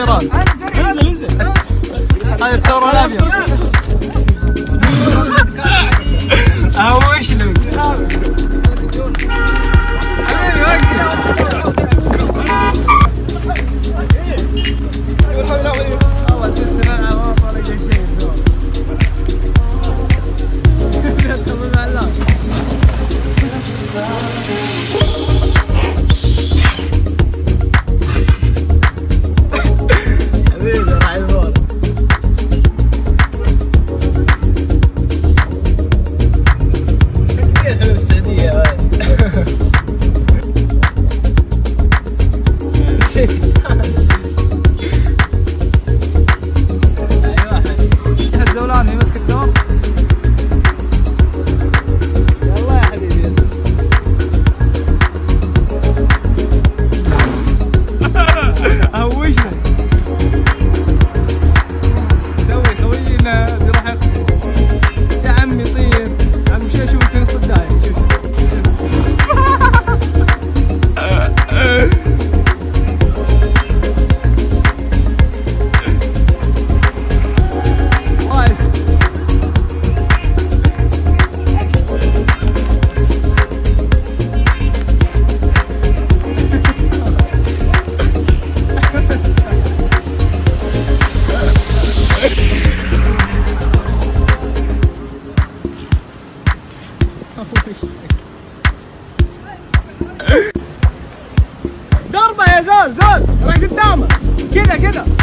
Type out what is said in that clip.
الثيران. انزل انزل. هذا الثور الابيض. اهوش لك. الزولان هي مسك الدور. والله يا حبيبي اهوشنا. سوي خوينا بيروح يا عمي طير. عقب شوي اشوفك في نص الدايره. شوف ضربة يا زول زول. روح قدامك كذا كذا.